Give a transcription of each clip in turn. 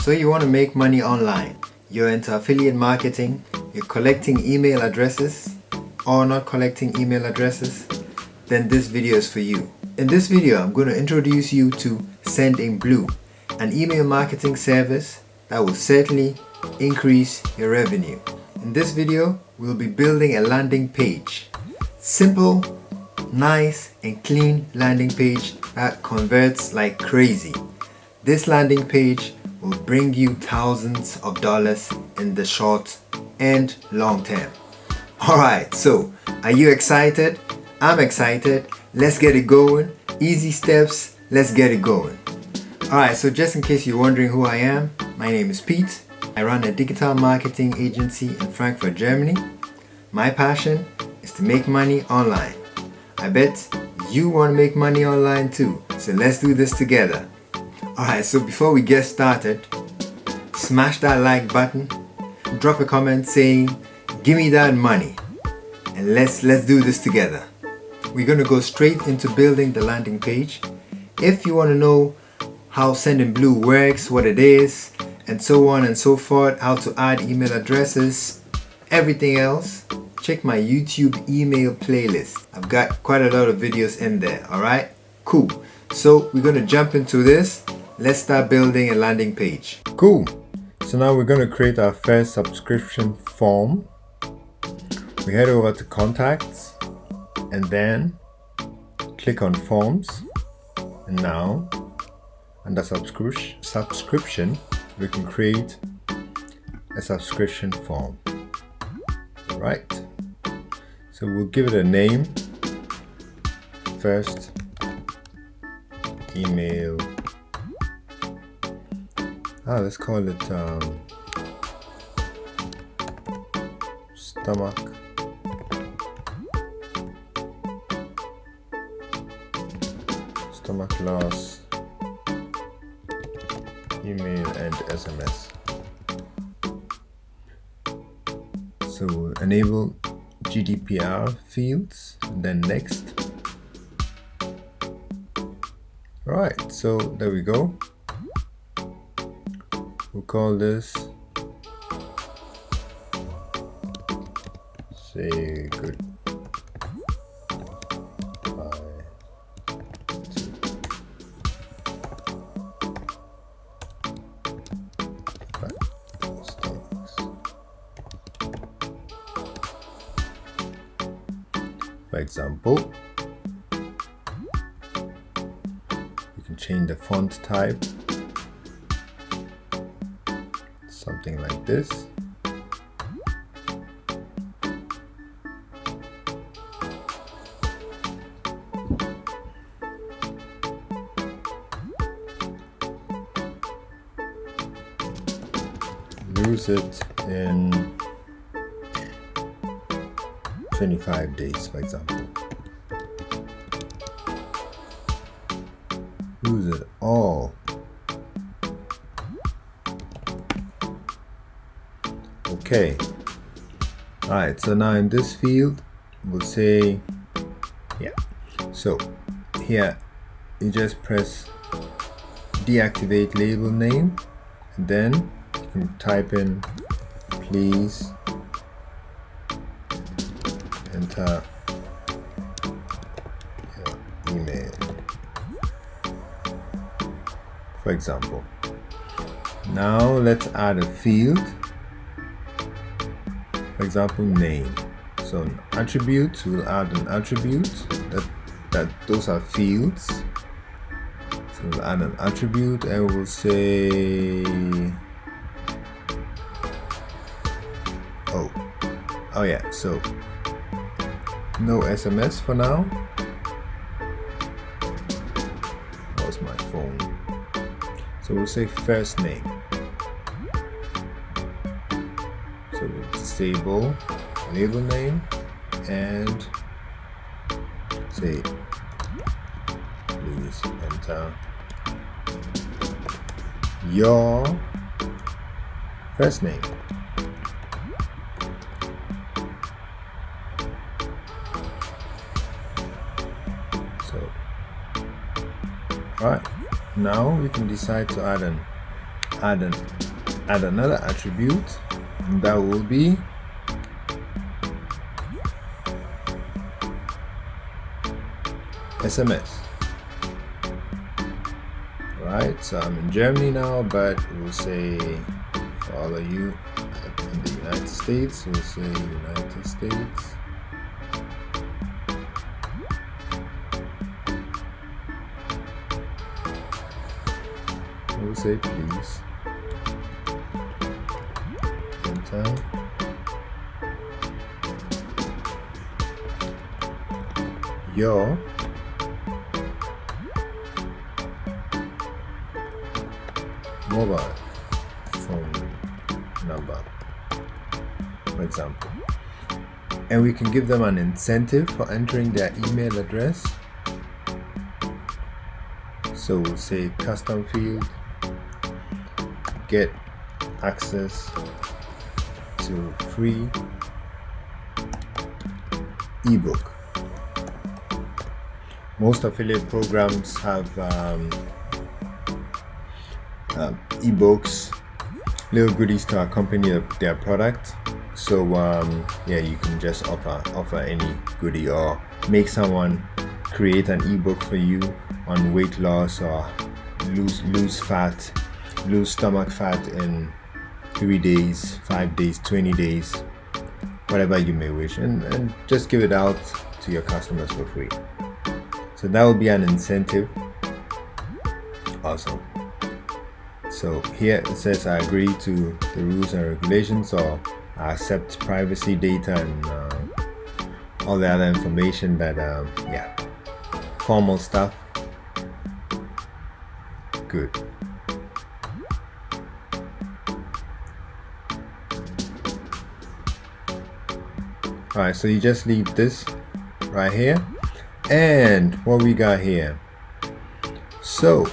So you want to make money online. You're into affiliate marketing, you're collecting email addresses or not collecting email addresses, then this video is for you. In this video, I'm going to introduce you to Sendinblue, an email marketing service that will certainly increase your revenue. In this video, we'll be building a landing page. Simple, nice and clean landing page that converts like crazy. This landing page will bring you thousands of dollars in the short and long term. Alright, so are you excited? I'm excited. Let's get it going. Easy steps, let's get it going. Alright, so just in case you're wondering who I am, my name is Pete. I run a digital marketing agency in Frankfurt, Germany. My passion is to make money online. I bet you want to make money online too, so let's do this together. Alright, so before we get started, smash that like button, drop a comment saying, give me that money, and let's do this together. We're going to go straight into building the landing page. If you want to know how Sendinblue works, what it is, and so on and so forth, how to add email addresses, everything else, check my YouTube email playlist. I've got quite a lot of videos in there, alright? Cool. So we're going to jump into this. Let's start building a landing page. Cool. So now we're going to create our first subscription form. We head over to contacts and then click on forms. And now under subscription, we can create a subscription form. Right. So we'll give it a name. First email. Let's call it stomach loss, email and SMS. So we'll enable GDPR fields and then next. Alright, so there we go. We'll call this say goodbye to stocks. For example, you can change the font type. Something like this. Use it in 25 days, for example. Use it all. Okay. Alright, so now in this field we'll say so here you just press deactivate label name and then you can type in please enter your email, for example. Now let's add a field. For example, name. So an attribute, we'll add an attribute that those are fields. So we'll add an attribute and we'll say oh yeah, so no SMS for now. That was my phone. So we'll say first name. So we'll disable label name and say please enter your first name. So, alright, now we can decide to add an add another attribute, and that will be SMS. Right, so I'm in Germany now, but we'll say for all of you in the United States, we'll say United States. We'll say please. Enter. Your mobile phone number, for example, and we can give them an incentive for entering their email address. So we'll say custom field, get access to free ebook. Most affiliate programs have ebooks, little goodies to accompany their product. So yeah, you can just offer any goodie, or make someone create an ebook for you on weight loss, or lose stomach fat in 3 days, 5 days, 20 days, whatever you may wish, and just give it out to your customers for free. So that will be an incentive. Awesome. So here it says I agree to the rules and regulations, or I accept privacy data and all the other information that yeah, formal stuff. Good. Alright, so you just leave this right here, and what we got here, so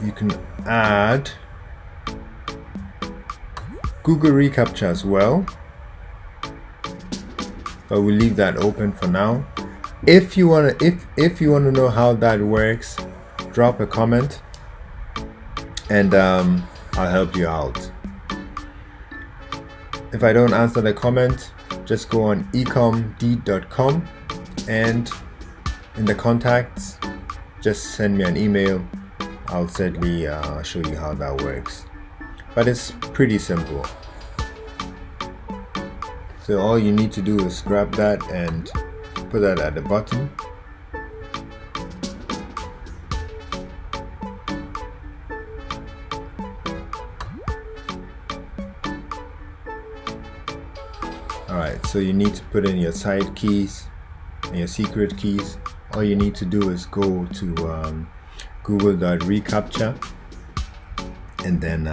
you can add Google reCAPTCHA as well, but we'll leave that open for now. If you want to know how that works, drop a comment and I'll help you out. If I don't answer the comment, just go on ecomd.com, and in the contacts, just send me an email. I'll certainly show you how that works. But it's pretty simple. So all you need to do is grab that and put that at the bottom. Alright, so you need to put in your side keys and your secret keys. All you need to do is go to google.reCAPTCHA and then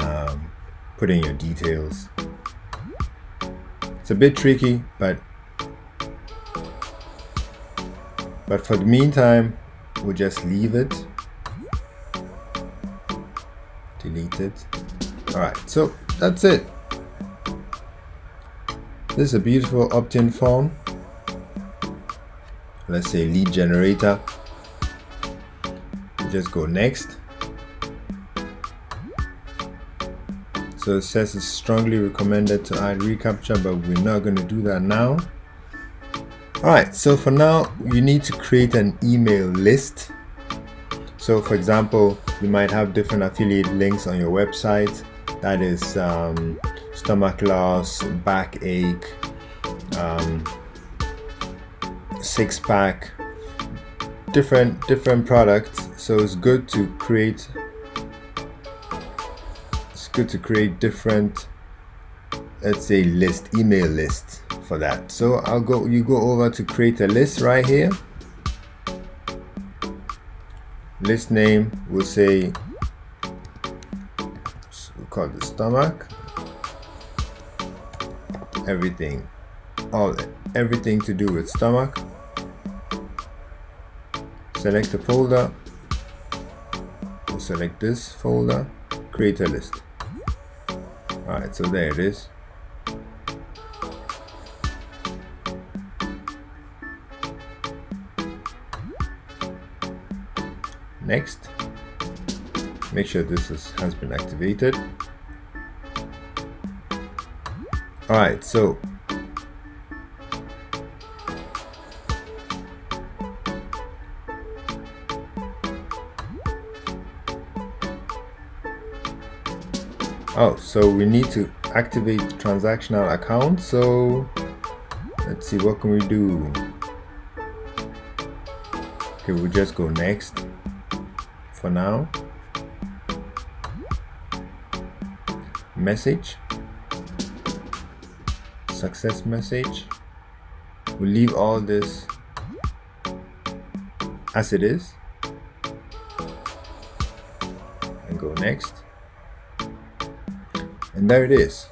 put in your details. It's a bit tricky, but for the meantime, we'll just leave it. Delete it. Alright, so that's it. This is a beautiful opt-in form. Let's say lead generator. Just go next. So it says it's strongly recommended to add reCAPTCHA, but we're not going to do that now. Alright, so for now you need to create an email list. So for example, you might have different affiliate links on your website. That is stomach loss, backache, six-pack, different products. So it's good to create different, let's say, email lists for that. So you go over to create a list right here. List name, we'll say, we'll call it stomach. Everything to do with stomach. Select a folder. We'll select this folder. Create a list. Alright, so there it is. Next, Make sure this has been activated. Alright, so so we need to activate the transactional account. So let's see, what can we do? Okay, we'll just go next for now. Message, success message. We'll leave all this as it is and go next. And there it is.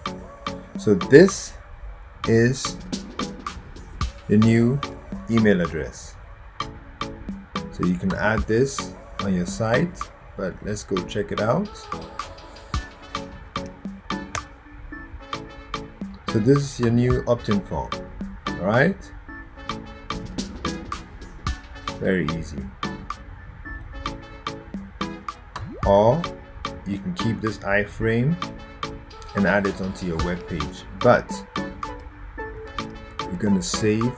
So this is the new email address. So you can add this on your site, but let's go check it out. So this is your new opt-in form. Alright? Very easy. Or you can keep this iframe and add it onto your web page, but you're going to save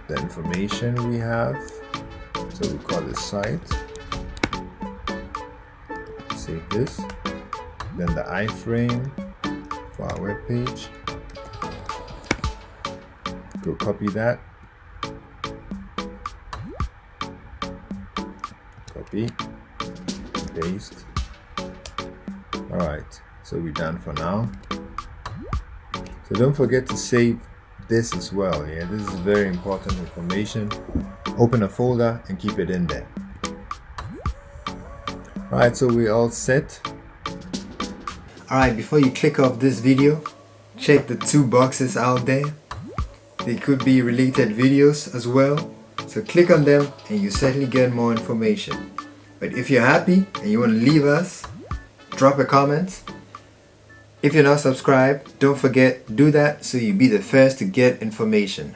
the information we have. So we call this site. Save this, then the iframe for our web page. Go copy that, copy, paste. Alright, so we're done for now. So don't forget to save this as well. Yeah, this is very important information. Open a folder and keep it in there. Alright, so we're all set. Alright, before you click off this video, check the 2 boxes out there. They could be related videos as well. So click on them and you certainly get more information. But if you're happy and you want to leave us, drop a comment. If you're not subscribed, don't forget, do that so you'll be the first to get information.